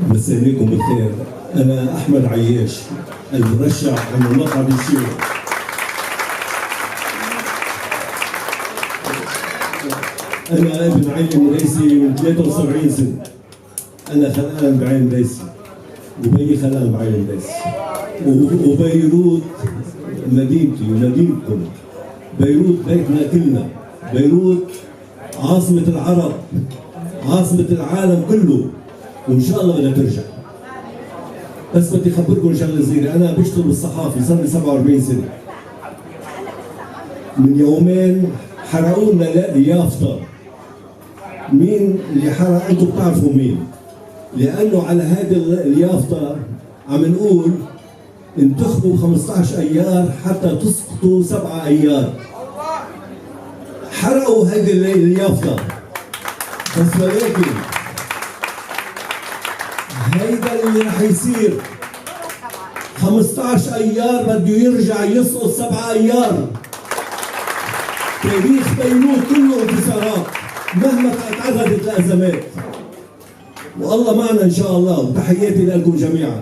مساء عليكم بالخير. أنا أحمد عياش المرشح من المقعد الشيوعي. أنا ابن عين رئيسي من 73 سنة. أنا خلقان بعين رئيسي وبي خلقان بعين رئيسي، وبيروت مدينتي ومدينتكم. بيروت بيتنا كلنا. بيروت عاصمة العرب، عاصمة العالم كله، وإن شاء الله بدها ترجع. بس بدي أخبركم شغلة صغيرة، أنا بشتغل بالصحافة صار لي 47 سنة. من يومين حرقوا لنا يافطة. مين اللي حرق؟ أنتم بتعرفوا مين؟ لأنه على هذه اليافطة عم نقول انتخبوا 15 أيار حتى تسقطوا 7 أيار. حرقوا هذه اليافطة. بس ولكن هيدا اللي رح يصير 15 أيار بده يرجع يسقط 7 أيار. تاريخ بيروت كله انتصارات مهما تعرضت لأزمات، والله معنا إن شاء الله. وتحياتي لكم جميعا.